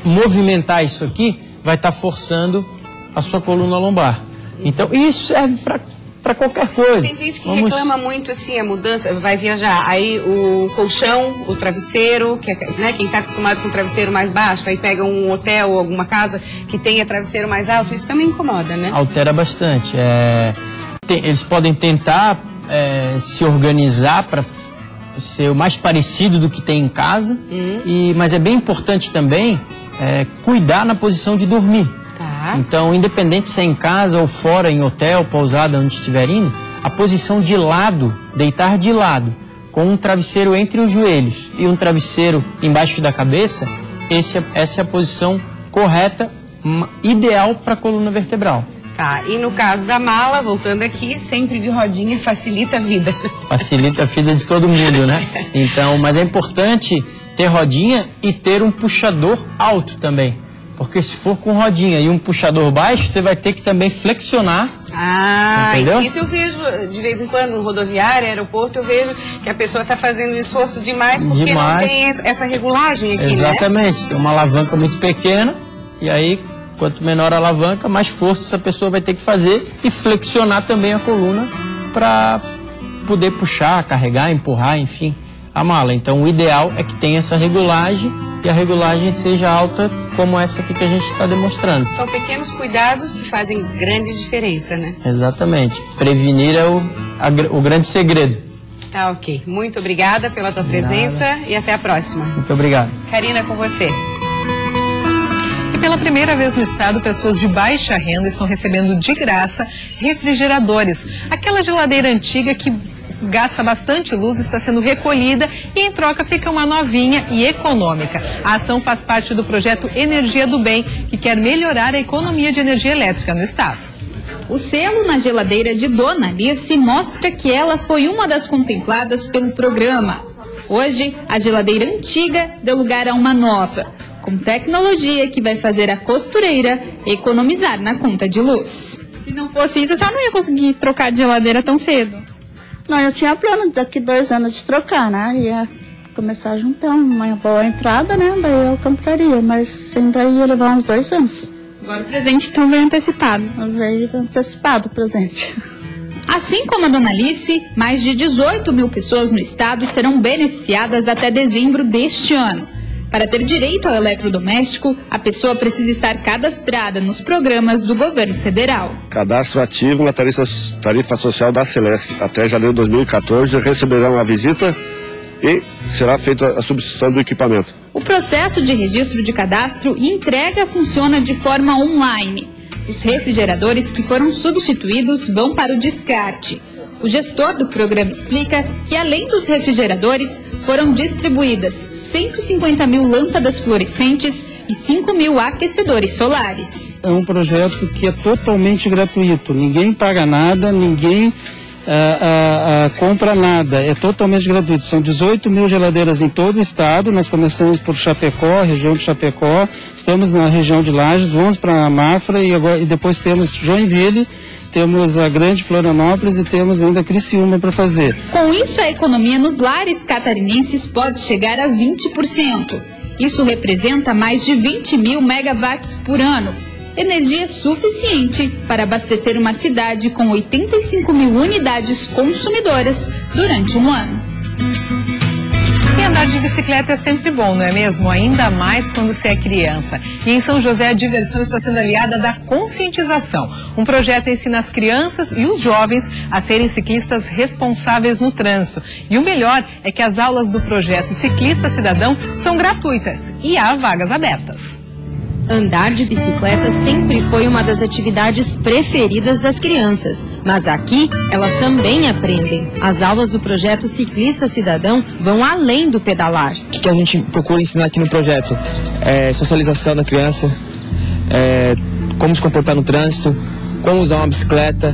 movimentar isso aqui, vai estar forçando a sua coluna lombar. Então, isso serve para qualquer coisa. Tem gente que reclama muito assim, a mudança, vai viajar, aí o colchão, o travesseiro, né, quem está acostumado com o travesseiro mais baixo, aí pega um hotel ou alguma casa que tenha travesseiro mais alto, isso também incomoda, né? Altera bastante. Eles podem tentar se organizar para ser o mais parecido do que tem em casa, mas é bem importante também cuidar na posição de dormir. Então, independente se é em casa ou fora, em hotel, pousada, onde estiver indo, a posição de lado, deitar de lado, com um travesseiro entre os joelhos e um travesseiro embaixo da cabeça, essa é a posição correta, ideal para a coluna vertebral. Tá, e no caso da mala, voltando aqui, sempre de rodinha facilita a vida. Facilita a vida de todo mundo, né? Então, mas é importante ter rodinha e ter um puxador alto também. Porque se for com rodinha e um puxador baixo, você vai ter que também flexionar. Entendeu? Isso eu vejo de vez em quando no rodoviário, aeroporto, eu vejo que a pessoa está fazendo um esforço demais porque não tem essa regulagem aqui, Exatamente. né? Tem uma alavanca muito pequena e aí, quanto menor a alavanca, mais força essa pessoa vai ter que fazer e flexionar também a coluna para poder puxar, carregar, empurrar, enfim, a mala. Então, o ideal é que tenha essa regulagem e a regulagem seja alta como essa aqui que a gente está demonstrando. São pequenos cuidados que fazem grande diferença, né? Exatamente. Prevenir é o grande segredo. Tá, ok. Muito obrigada pela tua presença e até a próxima. Muito obrigado. Karina, com você. E pela primeira vez no estado, pessoas de baixa renda estão recebendo de graça refrigeradores. Aquela geladeira antiga que gasta bastante luz, está sendo recolhida e em troca fica uma novinha e econômica. A ação faz parte do projeto Energia do Bem, que quer melhorar a economia de energia elétrica no estado. O selo na geladeira de Dona Alice mostra que ela foi uma das contempladas pelo programa. Hoje, a geladeira antiga deu lugar a uma nova, com tecnologia que vai fazer a costureira economizar na conta de luz. Se não fosse isso, a senhora não ia conseguir trocar de geladeira tão cedo. Não, eu tinha plano daqui 2 anos de trocar, né? Ia começar a juntar uma boa entrada, né? Daí eu compraria, mas ainda ia levar uns 2 anos. Agora o presente então veio antecipado. Veio antecipado o presente. Assim como a Dona Alice, mais de 18 mil pessoas no estado serão beneficiadas até dezembro deste ano. Para ter direito ao eletrodoméstico, a pessoa precisa estar cadastrada nos programas do governo federal. Cadastro ativo na tarifa social da Celesc. Até janeiro de 2014 receberá uma visita e será feita a substituição do equipamento. O processo de registro de cadastro e entrega funciona de forma online. Os refrigeradores que foram substituídos vão para o descarte. O gestor do programa explica que, além dos refrigeradores, foram distribuídas 150 mil lâmpadas fluorescentes e 5 mil aquecedores solares. É um projeto que é totalmente gratuito, ninguém paga nada, ninguém compra nada, é totalmente gratuito. São 18 mil geladeiras em todo o estado, nós começamos por Chapecó, região de Chapecó, estamos na região de Lages, vamos para Mafra e depois temos Joinville, temos a Grande Florianópolis e temos ainda Criciúma para fazer. Com isso, a economia nos lares catarinenses pode chegar a 20%. Isso representa mais de 20 mil megawatts por ano. Energia suficiente para abastecer uma cidade com 85 mil unidades consumidoras durante um ano. E andar de bicicleta é sempre bom, não é mesmo? Ainda mais quando você é criança. E em São José a diversão está sendo aliada da conscientização. Um projeto ensina as crianças e os jovens a serem ciclistas responsáveis no trânsito. E o melhor é que as aulas do projeto Ciclista Cidadão são gratuitas e há vagas abertas. Andar de bicicleta sempre foi uma das atividades preferidas das crianças, mas aqui elas também aprendem. As aulas do projeto Ciclista Cidadão vão além do pedalar. O que a gente procura ensinar aqui no projeto? Socialização da criança, como se comportar no trânsito, como usar uma bicicleta,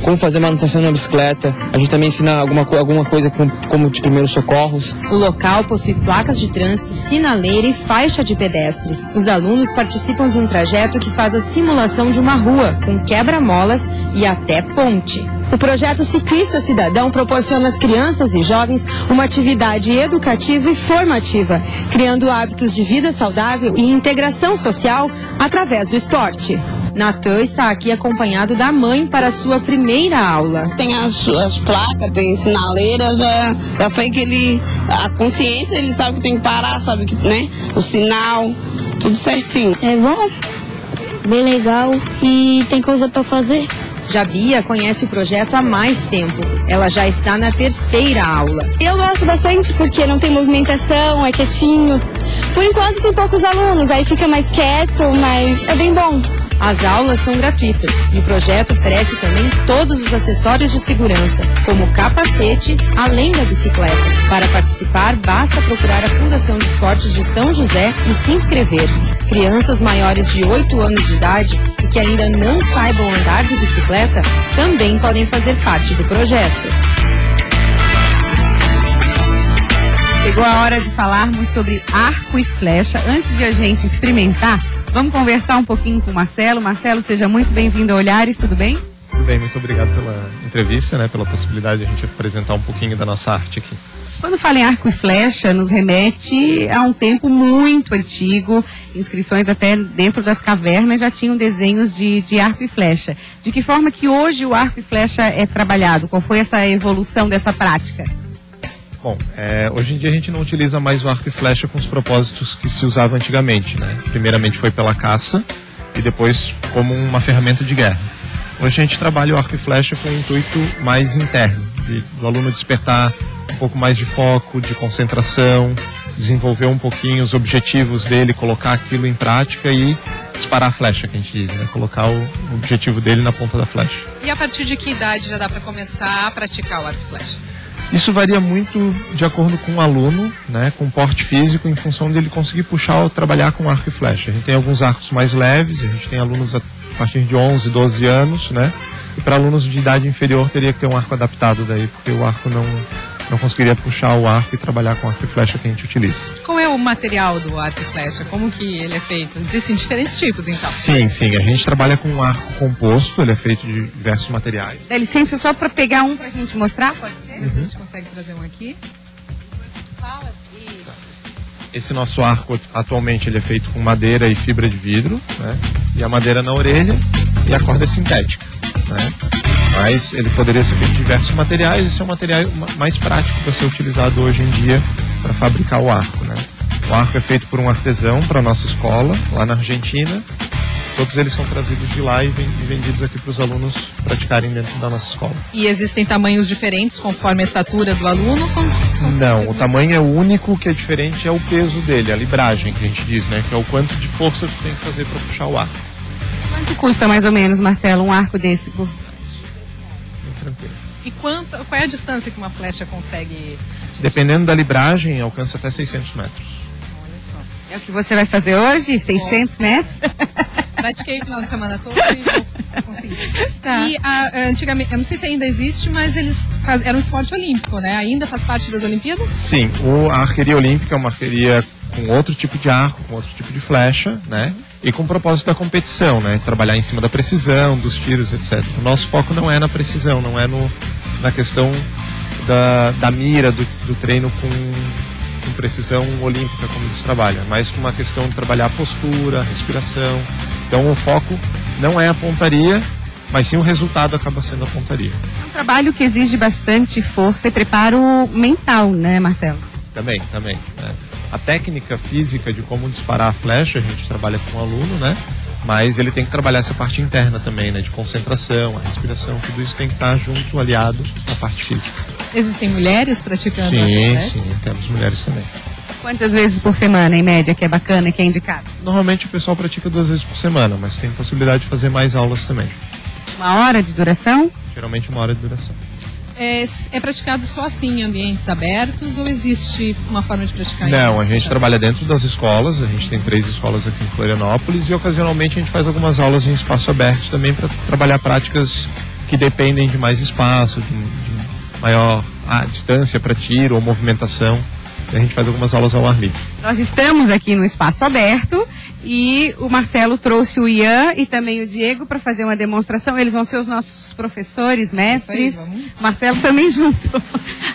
como fazer manutenção de uma bicicleta. A gente também ensina alguma coisa como de primeiros socorros. O local possui placas de trânsito, sinaleira e faixa de pedestres. Os alunos participam de um trajeto que faz a simulação de uma rua, com quebra-molas e até ponte. O projeto Ciclista Cidadão proporciona às crianças e jovens uma atividade educativa e formativa, criando hábitos de vida saudável e integração social através do esporte. Natan está aqui acompanhado da mãe para a sua primeira aula. Tem as placas, tem sinaleira, já sei que a consciência, ele sabe que tem que parar, sabe que, né? O sinal, tudo certinho. É bom, bem legal e tem coisa para fazer. Bia conhece o projeto há mais tempo. Ela já está na 3ª aula. Eu gosto bastante porque não tem movimentação, é quietinho. Por enquanto tem poucos alunos, aí fica mais quieto, mas é bem bom. As aulas são gratuitas e o projeto oferece também todos os acessórios de segurança, como capacete, além da bicicleta. Para participar, basta procurar a Fundação de Esportes de São José e se inscrever. Crianças maiores de 8 anos de idade e que ainda não saibam andar de bicicleta também podem fazer parte do projeto. Chegou a hora de falarmos sobre arco e flecha. Antes de a gente experimentar, vamos conversar um pouquinho com o Marcelo. Marcelo, seja muito bem-vindo a Olhares, tudo bem? Tudo bem, muito obrigado pela entrevista, né, pela possibilidade de a gente apresentar um pouquinho da nossa arte aqui. Quando fala em arco e flecha, nos remete a um tempo muito antigo. Inscrições até dentro das cavernas já tinham desenhos de arco e flecha. De que forma que hoje o arco e flecha é trabalhado? Qual foi essa evolução dessa prática? Bom, hoje em dia a gente não utiliza mais o arco e flecha com os propósitos que se usava antigamente, né? Primeiramente foi pela caça e depois como uma ferramenta de guerra. Hoje a gente trabalha o arco e flecha com um intuito mais interno, do aluno despertar um pouco mais de foco, de concentração, desenvolver um pouquinho os objetivos dele, colocar aquilo em prática e disparar a flecha, que a gente diz, né? Colocar o objetivo dele na ponta da flecha. E a partir de que idade já dá para começar a praticar o arco e flecha? Isso varia muito de acordo com o aluno, né, com o porte físico, em função dele conseguir puxar ou trabalhar com arco e flecha. A gente tem alguns arcos mais leves, a gente tem alunos a partir de 11, 12 anos, né? E para alunos de idade inferior teria que ter um arco adaptado daí, porque o arco não conseguiria puxar o arco e trabalhar com arco e flecha que a gente utiliza. Qual é o material do arco e flecha? Como que ele é feito? Existem diferentes tipos, então? Sim. A gente trabalha com um arco composto, ele é feito de diversos materiais. Dá licença só para pegar um para a gente mostrar, pode ser? A gente consegue trazer um aqui. Esse nosso arco, atualmente, ele é feito com madeira e fibra de vidro, né? E a madeira na orelha e a corda é sintética, né? Mas ele poderia ser feito de diversos materiais. Esse é o material mais prático para ser utilizado hoje em dia para fabricar o arco, né? O arco é feito por um artesão para a nossa escola, lá na Argentina. Todos eles são trazidos de lá e vendidos aqui para os alunos praticarem dentro da nossa escola. E existem tamanhos diferentes conforme a estatura do aluno? Não, o tamanho é o único, que é diferente é o peso dele, a libragem que a gente diz, né? Que é o quanto de força que tem que fazer para puxar o arco. Quanto custa mais ou menos, Marcelo, um arco desse? Tranquilo. E qual é a distância que uma flecha consegue atingir? Dependendo da libragem, alcança até 600 metros. Olha só. É o que você vai fazer hoje? 600 metros? Pratiquei o final de semana todo e vou conseguir. Tá. E antigamente, eu não sei se ainda existe, mas era um esporte olímpico, né? Ainda faz parte das Olimpíadas? Sim, a arqueria olímpica é uma arqueria com outro tipo de arco, com outro tipo de flecha, né? E com o propósito da competição, né? Trabalhar em cima da precisão, dos tiros, etc. O nosso foco não é na precisão, não é na questão da mira, do treino com precisão olímpica, como eles trabalham, mas com uma questão de trabalhar a postura, a respiração. Então o foco não é a pontaria, mas sim o resultado acaba sendo a pontaria. É um trabalho que exige bastante força e preparo mental, né, Marcelo? Também. Né? A técnica física de como disparar a flecha, a gente trabalha com o aluno, né? Mas ele tem que trabalhar essa parte interna também, né? De concentração, a respiração, tudo isso tem que estar junto, aliado à parte física. Existem mulheres praticando? Sim, temos mulheres também. Quantas vezes por semana, em média, que é bacana, que é indicado? Normalmente o pessoal pratica 2 vezes por semana, mas tem possibilidade de fazer mais aulas também. 1 hora de duração? Geralmente 1 hora de duração. É praticado só assim em ambientes abertos ou existe uma forma de praticar? Não, a gente trabalha dentro das escolas, a gente tem 3 escolas aqui em Florianópolis e ocasionalmente a gente faz algumas aulas em espaço aberto também para trabalhar práticas que dependem de mais espaço, de maior distância para tiro ou movimentação. A gente faz algumas aulas ao ar livre. Nós estamos aqui no espaço aberto e o Marcelo trouxe o Ian e também o Diego para fazer uma demonstração. Eles vão ser os nossos professores, mestres. Aí, Marcelo também junto.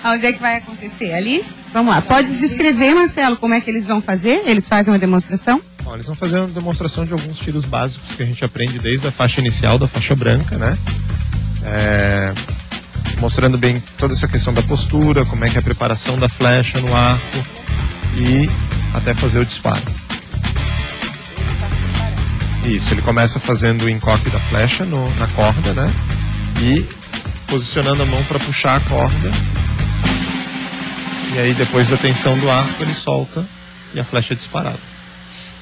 Onde é que vai acontecer? Ali? Vamos lá. Pode descrever, Marcelo, como é que eles vão fazer? Eles fazem uma demonstração? Bom, eles vão fazer uma demonstração de alguns tiros básicos que a gente aprende desde a faixa inicial, da faixa branca, né? Mostrando bem toda essa questão da postura, como é que é a preparação da flecha no arco e até fazer o disparo. Isso, ele começa fazendo o encoque da flecha na corda, né? E posicionando a mão para puxar a corda. E aí, depois da tensão do arco, ele solta e a flecha é disparada.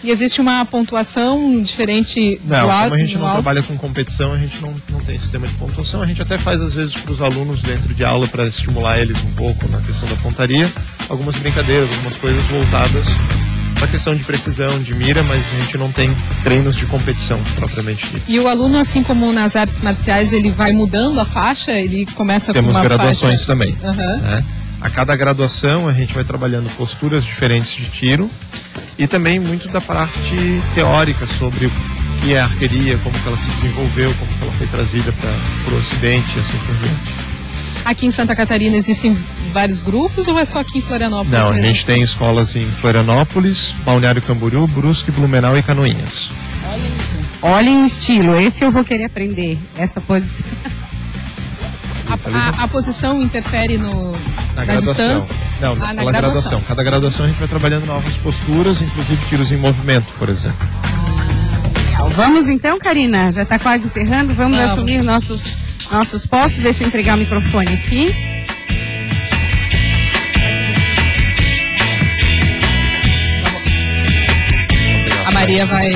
E existe uma pontuação diferente do alto? Não, alto? Como a gente não trabalha com competição, a gente não tem sistema de pontuação. A gente até faz, às vezes, para os alunos dentro de aula, para estimular eles um pouco na questão da pontaria, algumas brincadeiras, algumas coisas voltadas para a questão de precisão, de mira, mas a gente não tem treinos de competição propriamente dito. E o aluno, assim como nas artes marciais, ele vai mudando a faixa? Ele começa com uma faixa... Temos graduações também. Uhum. A cada graduação a gente vai trabalhando posturas diferentes de tiro e também muito da parte teórica sobre o que é a arqueria, como que ela se desenvolveu, como que ela foi trazida para o Ocidente e assim por diante. Aqui em Santa Catarina existem vários grupos ou é só aqui em Florianópolis? Não, mesmo? A gente tem escolas em Florianópolis, Balneário Camboriú, Brusque, Blumenau e Canoinhas. Olhem o estilo, esse eu vou querer aprender, essa posição. A posição interfere na distância? Não, na graduação. Cada graduação a gente vai trabalhando novas posturas, inclusive tiros em movimento, por exemplo. Vamos então, Karina, já está quase encerrando, vamos assumir nossos postos. Deixa eu entregar o microfone aqui. A Maria vai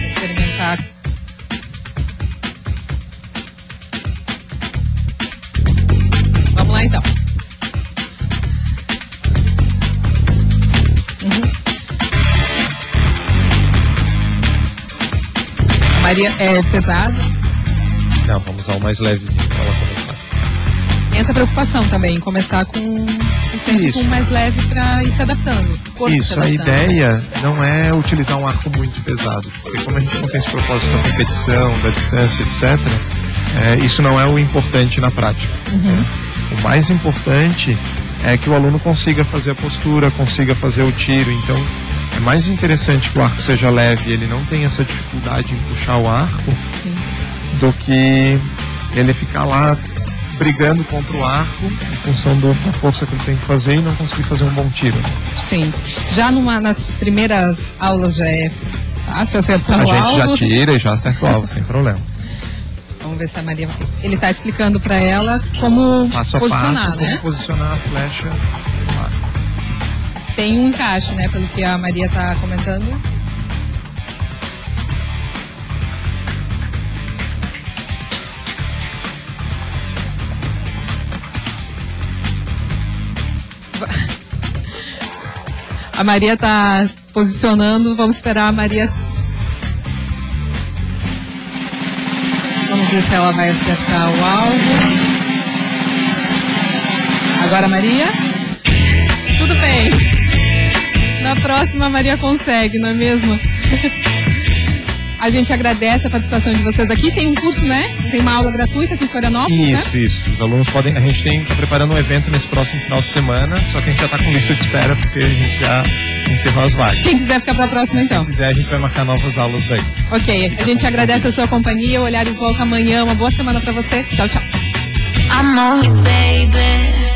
experimentar. Vamos lá então. A Maria é pesada? Não, vamos usar o mais levezinho para ela começar. Tem essa preocupação também, em começar com o mais leve para ir se adaptando. Isso, a ideia não é utilizar um arco muito pesado, porque como a gente não tem esse propósito da competição, da distância, etc., isso não é o importante na prática. Uhum. O mais importante é que o aluno consiga fazer a postura, consiga fazer o tiro. Então, é mais interessante que o arco seja leve e ele não tenha essa dificuldade em puxar o arco, do que ele ficar lá brigando contra o arco em função da força que ele tem que fazer e não conseguir fazer um bom tiro. Sim. Já nas primeiras aulas já é fácil acertar o alvo? A gente já tira e já acerta o alvo, sem problema. Vamos ver se a Maria... Ele está explicando para ela como posicionar, né? Como posicionar a flecha no arco. Tem um encaixe, né? Pelo que a Maria está comentando. A Maria está posicionando, vamos esperar a Maria. Vamos ver se ela vai acertar o alvo. Agora, Maria. Tudo bem. Na próxima a Maria consegue, não é mesmo? A gente agradece a participação de vocês aqui. Tem um curso, né? Tem uma aula gratuita aqui em Florianópolis, Isso. Os alunos podem... A gente está preparando um evento nesse próximo final de semana, só que a gente já está com lista de espera, porque a gente já encerrou as vagas. Quem quiser ficar para a próxima, então. Quem quiser, a gente vai marcar novas aulas daí. Ok. A gente agradece a sua companhia. O Olhares volta amanhã. Uma boa semana para você. Tchau, tchau. I'm on you, baby.